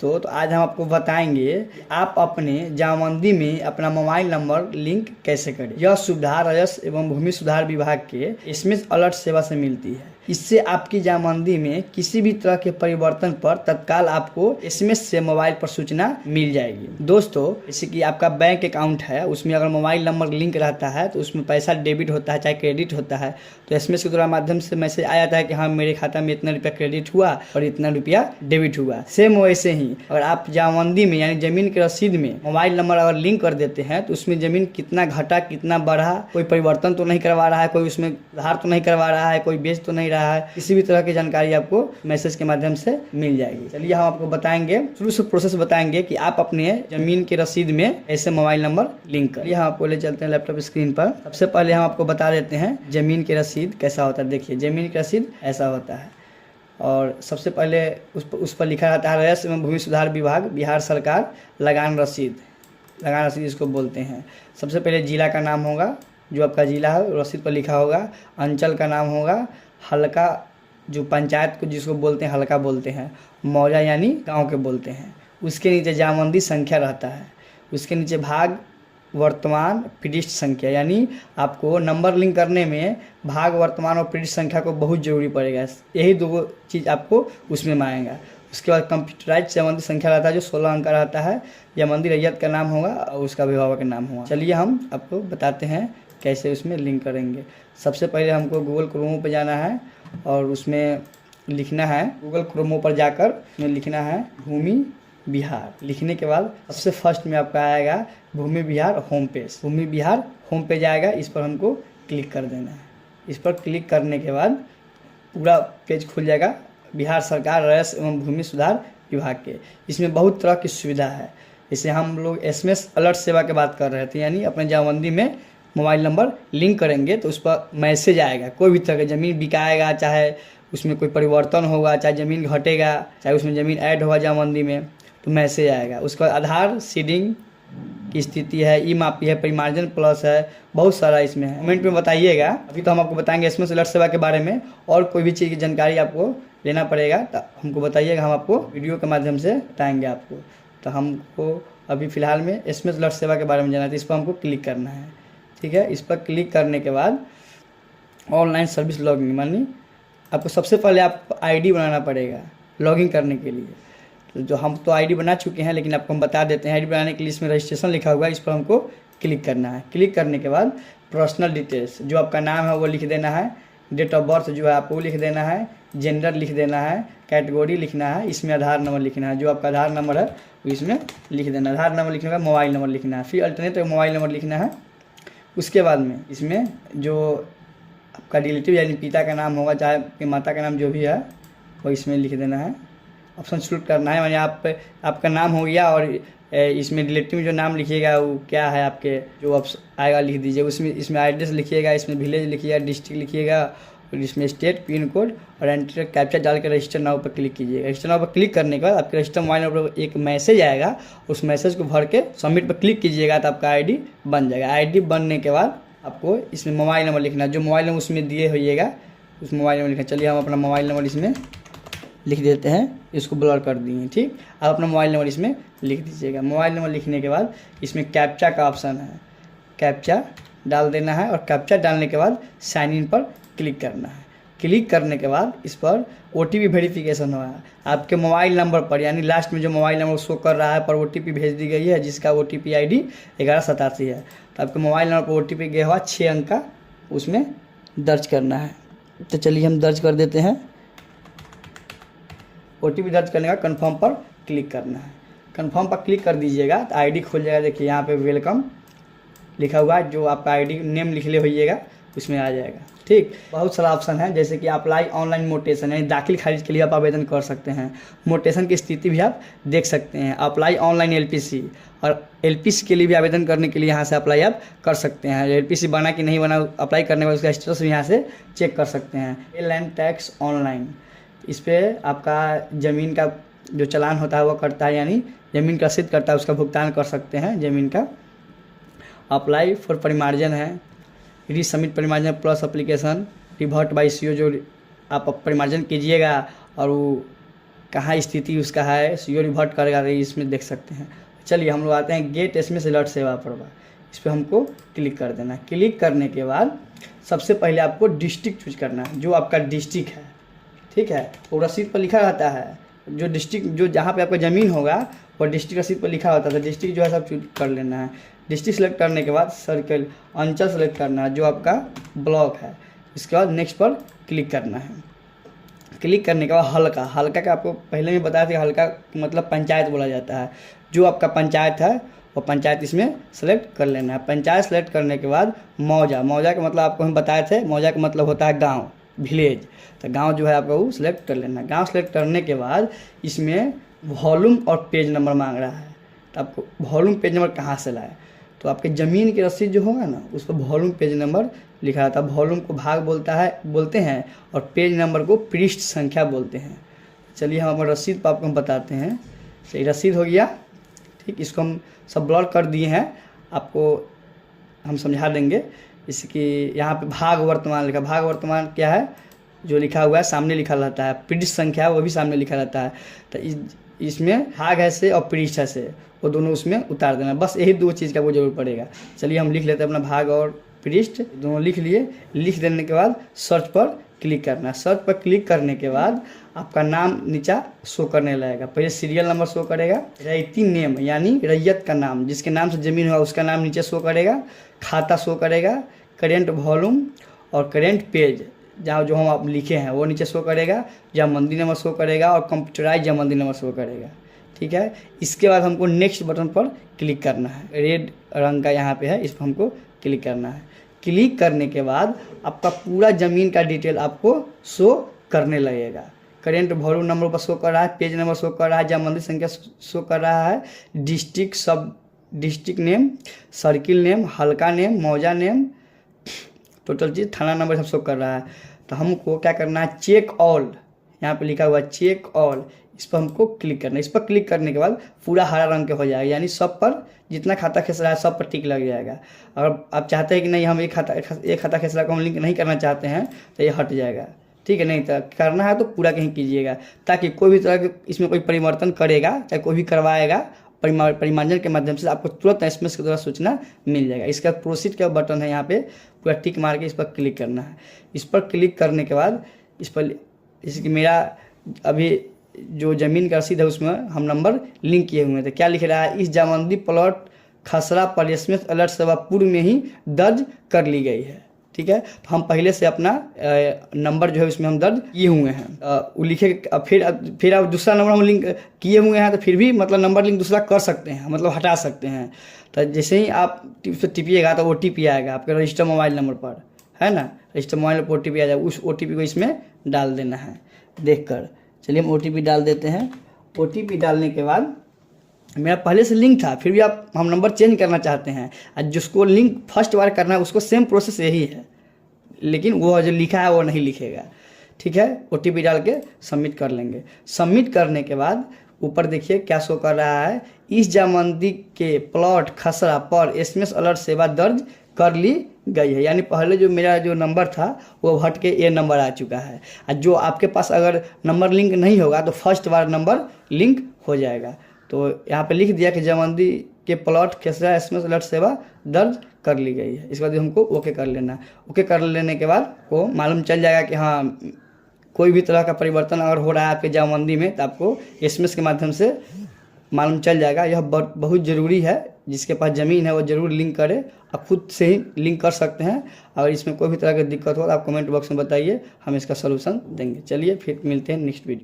दोस्तों, तो आज हम आपको बताएंगे आप अपने जमाबंदी में अपना मोबाइल नंबर लिंक कैसे करें। यह सुविधा राजस्व एवं भूमि सुधार विभाग के एसएमएस अलर्ट सेवा से मिलती है। इससे आपकी जमाबंदी में किसी भी तरह के परिवर्तन पर तत्काल आपको एसएमएस से मोबाइल पर सूचना मिल जाएगी। दोस्तों, जैसे कि आपका बैंक अकाउंट है, उसमें अगर मोबाइल नंबर लिंक रहता है तो उसमें पैसा डेबिट होता है चाहे क्रेडिट होता है, तो एसएमएस के द्वारा माध्यम से मैसेज आ जाता है कि हाँ मेरे खाता में इतना रुपया क्रेडिट हुआ और इतना रुपया डेबिट हुआ। सेम वैसे ही अगर आप जमाबंदी में यानी जमीन के रसीद में मोबाइल नंबर अगर लिंक कर देते हैं तो उसमें जमीन कितना घटा कितना बढ़ा, कोई परिवर्तन तो नहीं करवा रहा है, कोई उसमें सुधार तो नहीं करवा रहा है, कोई बेच तो नहीं रहा है, किसी भी तरह की जानकारी आपको मैसेज के माध्यम से मिल जाएगी। चलिए हम आपको बताएंगे, शुरू से प्रोसेस बताएंगे कि आप अपने जमीन के रसीद में ऐसे मोबाइल नंबर लिंक करें। हम आपको ले चलते हैं लैपटॉप स्क्रीन पर। सबसे पहले हम आपको बता देते हैं जमीन के रसीद कैसा होता है। देखिए जमीन का रसीद ऐसा होता है और सबसे पहले उस पर लिखा रहता है राजस्व एवं भूमि सुधार विभाग बिहार सरकार लगान रसीद। लगान रसीद इसको बोलते हैं। सबसे पहले जिला का नाम होगा, जो आपका जिला है रसीद पर लिखा होगा। अंचल का नाम होगा, हल्का जो पंचायत को जिसको बोलते हैं हल्का बोलते हैं, मौजा यानी गांव के बोलते हैं। उसके नीचे जमाबंदी संख्या रहता है, उसके नीचे भाग वर्तमान पृष्ठ संख्या, यानी आपको नंबर लिंक करने में भाग वर्तमान और पृष्ठ संख्या को बहुत ज़रूरी पड़ेगा। यही दो चीज़ आपको उसमें आएगा। उसके बाद कंप्यूटराइज जमाबंदी संख्या रहता है जो 16 अंक का रहता है। जमाबंदी रैयत का नाम होगा और उसका अभिभावक का नाम होगा। चलिए हम आपको बताते हैं कैसे उसमें लिंक करेंगे। सबसे पहले हमको गूगल क्रोमो पर जाना है और उसमें लिखना है, गूगल क्रोमो पर जाकर उसमें लिखना है भूमि बिहार। लिखने के बाद सबसे फर्स्ट में आपका आएगा भूमि बिहार होम पेज। भूमि बिहार होम पेज आएगा, इस पर हमको क्लिक कर देना है। इस पर क्लिक करने के बाद पूरा पेज खुल जाएगा बिहार सरकार राजस्व एवं भूमि सुधार विभाग के। इसमें बहुत तरह की सुविधा है। जैसे हम लोग एसएमएस अलर्ट सेवा की बात कर रहे थे, यानी अपने जमाबंदी में मोबाइल नंबर लिंक करेंगे तो उस पर मैसेज आएगा। कोई भी तरह की ज़मीन बिकाएगा, चाहे उसमें कोई परिवर्तन होगा, चाहे ज़मीन घटेगा, चाहे उसमें ज़मीन ऐड होगा जमाबंदी में, तो मैसेज आएगा। उसका आधार सीडिंग की स्थिति है, ई मापी है, परिमार्जन प्लस है, बहुत सारा इसमें है। कमेंट में बताइएगा। अभी तो हम आपको बताएंगे एसएमएस अलर्ट सेवा के बारे में, और कोई भी चीज़ की जानकारी आपको लेना पड़ेगा तो हमको बताइएगा, हम आपको वीडियो के माध्यम से बताएंगे आपको। तो हमको अभी फ़िलहाल में एसएमएस अलर्ट सेवा के बारे में जाना है, तो इस पर हमको क्लिक करना है। ठीक है, इस पर क्लिक करने के बाद ऑनलाइन सर्विस लॉगिन, मानी आपको सबसे पहले आपको आईडी बनाना पड़ेगा लॉगिन करने के लिए। तो जो हम तो आईडी बना चुके हैं, लेकिन आपको हम बता देते हैं। आईडी बनाने के लिए इसमें रजिस्ट्रेशन लिखा हुआ है, इस पर हमको क्लिक करना है। क्लिक करने के बाद पर्सनल डिटेल्स, जो आपका नाम है वो लिख देना है, डेट ऑफ बर्थ जो है आपको लिख देना है, जेंडर लिख देना है, कैटेगरी लिखना है, इसमें आधार नंबर लिखना है, जो आपका आधार नंबर है वो इसमें लिख देना है। आधार नंबर लिखने का मोबाइल नंबर लिखना है, फिर अल्टरनेट मोबाइल नंबर लिखना है। उसके बाद में इसमें जो आपका रिलेटिव यानी पिता का नाम होगा, चाहे माता का नाम जो भी है वो इसमें लिख देना है। ऑप्शन सेलेक्ट करना है, यानी आपका नाम हो गया और इसमें रिलेटिव में जो नाम लिखिएगा वो क्या है आपके जो ऑप्शन आएगा लिख दीजिए। इसमें एड्रेस लिखिएगा, इसमें विलेज लिखिएगा, डिस्ट्रिक्ट लिखिएगा, और इसमें स्टेट पिन कोड और एंटर कैप्चा डाल के रजिस्टर नाउ पर क्लिक कीजिएगा। रजिस्टर नाउ पर क्लिक करने के बाद आपके रजिस्टर मोबाइल नंबर पर एक मैसेज आएगा, उस मैसेज को भर के सबमिट पर क्लिक कीजिएगा तो आपका आईडी बन जाएगा। आईडी बनने के बाद आपको इसमें मोबाइल नंबर लिखना है, जो मोबाइल नंबर उसमें दिए होइएगा उस मोबाइल नंबर लिखना। चलिए हम अपना मोबाइल नंबर इसमें लिख देते हैं, इसको ब्लर कर दिए। ठीक, आप अपना मोबाइल नंबर इसमें लिख दीजिएगा। मोबाइल नंबर लिखने के बाद इसमें कैप्चा का ऑप्शन है, कैप्चा डाल देना है और कैप्चा डालने के बाद साइन इन पर क्लिक करना है। क्लिक करने के बाद इस पर ओटीपी वेरिफिकेशन होगा आपके मोबाइल नंबर पर, यानी लास्ट में जो मोबाइल नंबर शो कर रहा है पर ओटीपी भेज दी गई है, जिसका ओटीपी आईडी 1187 है। तो आपके मोबाइल नंबर पर ओटीपी गया हुआ 6 अंक का उसमें दर्ज करना है। तो चलिए हम दर्ज कर देते हैं। ओटीपी दर्ज करने का कन्फर्म पर क्लिक करना है। कन्फर्म पर क्लिक कर दीजिएगा तो आईडी खुल जाएगा। देखिए यहाँ पे वेलकम लिखा हुआ है, जो आपका आईडी नेम लिख ले होइएगा उसमें आ जाएगा। ठीक, बहुत सारा ऑप्शन है, जैसे कि अप्लाई ऑनलाइन मोटेशन, यानी दाखिल खारिज के लिए आप आवेदन कर सकते हैं। मोटेशन की स्थिति भी आप देख सकते हैं। अप्लाई ऑनलाइन एलपीसी, और एलपीसी के लिए भी आवेदन करने के लिए यहाँ से अप्लाई आप कर सकते हैं। एलपीसी बना कि नहीं बना अप्लाई करने के बाद उसका स्टेटस भी यहाँ से चेक कर सकते हैं। लैंड टैक्स ऑनलाइन, इस पर आपका ज़मीन का जो चालान होता है वो करता है, यानी ज़मीन का रसीद करता है, उसका भुगतान कर सकते हैं ज़मीन का। अप्लाई फॉर परिमार्जन है, रीसबमिट परिमार्जन plus application, revert by CO, जो आप परिमार्जन कीजिएगा और वो कहाँ स्थिति उसका है, सीओ रिवर्ट करेगा, इसमें देख सकते हैं। चलिए हम लोग आते हैं गेट एसएमएस अलर्ट सेवा पर। इस पर हमको क्लिक कर देना है। क्लिक करने के बाद सबसे पहले आपको डिस्ट्रिक्ट चूज करना है, जो आपका डिस्ट्रिक्ट है, ठीक है। वो रसीद पर लिखा रहता है, जो डिस्ट्रिक्ट जो जहाँ पे आपका ज़मीन होगा वो डिस्ट्रिक्ट रसीद पर लिखा होता है। डिस्ट्रिक्ट जो है सब चूज कर लेना है। डिस्ट्रिक्ट सेलेक्ट करने के बाद सर्कल अंचल सेलेक्ट करना है, जो आपका ब्लॉक है। इसके बाद नेक्स्ट पर क्लिक करना है। क्लिक करने के बाद हल्का, हल्का का आपको पहले में बताया था, हल्का मतलब पंचायत बोला जाता है। जो आपका पंचायत है वो पंचायत इसमें सेलेक्ट कर लेना है। पंचायत सेलेक्ट करने के बाद मौजा, मौजा का मतलब आपको हम बताए थे, मौजा का मतलब होता है गांव, विलेज। तो गांव जो है आपको वो सिलेक्ट कर लेना है। गांव सेलेक्ट करने के बाद इसमें वॉल्यूम और पेज नंबर मांग रहा है। तो आपको वॉल्यूम पेज नंबर कहाँ से लाए, तो आपके ज़मीन की रसीद जो होगा ना उस पर वॉल्यूम पेज नंबर लिखा रहता है। वॉल्यूम को भाग बोलते हैं और पेज नंबर को पृष्ठ संख्या बोलते हैं। चलिए हम अपना रसीद पर आपको हम बताते हैं। सही रसीद हो गया, ठीक। इसको हम सब ब्लर कर दिए हैं, आपको हम समझा देंगे। इसकी यहाँ पे भाग वर्तमान लिखा, भाग वर्तमान क्या है, जो लिखा हुआ है सामने लिखा रहता है। पृष्ठ संख्या वो भी सामने लिखा रहता है। तो इसमें भाग है से और पृष्ठ है से, वो दोनों उसमें उतार देना। बस यही दो चीज़ का वो जरूर पड़ेगा। चलिए हम लिख लेते हैं अपना भाग और पृष्ठ दोनों लिख लिए। लिख देने के बाद सर्च पर क्लिक करना। सर्च पर क्लिक करने के बाद आपका नाम नीचा शो करने लगेगा। पहले सीरियल नंबर शो करेगा, रैयती नेम यानी रैयत का नाम, जिसके नाम से ज़मीन होगा उसका नाम नीचे शो करेगा, खाता शो करेगा, करेंट वॉल्यूम और करेंट पेज जहाँ जो हम आप लिखे हैं वो नीचे शो करेगा, जमाबंदी नंबर शो करेगा और कंप्यूटराइज जमाबंदी नंबर शो करेगा, ठीक है। इसके बाद हमको नेक्स्ट बटन पर क्लिक करना है। रेड रंग का यहाँ पे है, इस पर हमको क्लिक करना है। क्लिक करने के बाद आपका पूरा ज़मीन का डिटेल आपको शो करने लगेगा। करेंट वॉल्यूम नंबर पर शो कर रहा है, पेज नंबर शो कर रहा है, जमाबंदी संख्या शो कर रहा है, डिस्ट्रिक्ट सब डिस्ट्रिक्ट नेम, सर्किल नेम, हल्का नेम, मौजा नेम, टोटल चीज़, थाना नंबर सब शो कर रहा है। तो हमको क्या करना है, चेक ऑल, यहाँ पे लिखा हुआ है चेक ऑल, इस पर हमको क्लिक करना है। इस पर क्लिक करने के बाद पूरा हरा रंग के हो जाएगा, यानी सब पर जितना खाता खेसरा है सब पर टिक लग जाएगा। अगर आप चाहते हैं कि नहीं हम एक खाता खेसरा को हम लिंक नहीं करना चाहते हैं तो ये हट जाएगा, ठीक है। नहीं तो करना है तो पूरा कहीं कीजिएगा, ताकि कोई भी तरह के इसमें कोई परिवर्तन करेगा चाहे कोई भी करवाएगा परिमार्जन के माध्यम से आपको तुरंत एसएमएस के द्वारा सूचना मिल जाएगा। इसका प्रोसीड का बटन है, यहाँ पे पूरा टिक मार के इस पर क्लिक करना है। इस पर क्लिक करने के बाद इस पर इसकी मेरा अभी जो ज़मीन का रसीद है उसमें हम नंबर लिंक किए हुए थे। क्या लिख रहा है, इस जमाबंदी प्लॉट खसरा पर एसएमएस अलर्ट सेवा पूर्व में ही दर्ज कर ली गई है, ठीक है। तो हम पहले से अपना नंबर जो है उसमें हम दर्ज किए हुए हैं। वो लिखे फिर अब दूसरा नंबर हम लिंक किए हुए हैं तो फिर भी मतलब नंबर लिंक दूसरा कर सकते हैं, मतलब हटा सकते हैं। तो जैसे ही आप टिपिएगा तो OTP आएगा आपके रजिस्टर मोबाइल नंबर पर, है ना। रजिस्टर मोबाइल पर OTP आ जाएगा, उस OTP को इसमें डाल देना है देखकर। चलिए हम OTP डाल देते हैं। OTP डालने के बाद मेरा पहले से लिंक था, फिर भी हम नंबर चेंज करना चाहते हैं और जिसको लिंक फर्स्ट बार करना है उसको सेम प्रोसेस यही है, लेकिन वो जो लिखा है वो नहीं लिखेगा, ठीक है। OTP डाल के सबमिट कर लेंगे। सबमिट करने के बाद ऊपर देखिए क्या शो कर रहा है, इस जमाबंदी के प्लॉट खसरा पर एसएमएस अलर्ट सेवा दर्ज कर ली गई है। यानी पहले जो मेरा जो नंबर था वो हट के ये नंबर आ चुका है। और जो आपके पास अगर नंबर लिंक नहीं होगा तो फर्स्ट बार नंबर लिंक हो जाएगा। तो यहाँ पे लिख दिया कि जमाबंदी के प्लॉट खसरा एसएमएस अलर्ट सेवा दर्ज कर ली गई है। इसके बाद हमको ओके कर लेना है। ओके कर लेने के बाद को मालूम चल जाएगा कि हाँ कोई भी तरह का परिवर्तन अगर हो रहा है आपके जमाबंदी में तो आपको एसएमएस के माध्यम से मालूम चल जाएगा। यह बहुत ज़रूरी है, जिसके पास ज़मीन है वो ज़रूर लिंक करे। आप खुद से ही लिंक कर सकते हैं। अगर इसमें कोई भी तरह की दिक्कत हो तो आप कमेंट बॉक्स में बताइए, हम इसका सलूशन देंगे। चलिए फिर मिलते हैं नेक्स्ट वीडियो।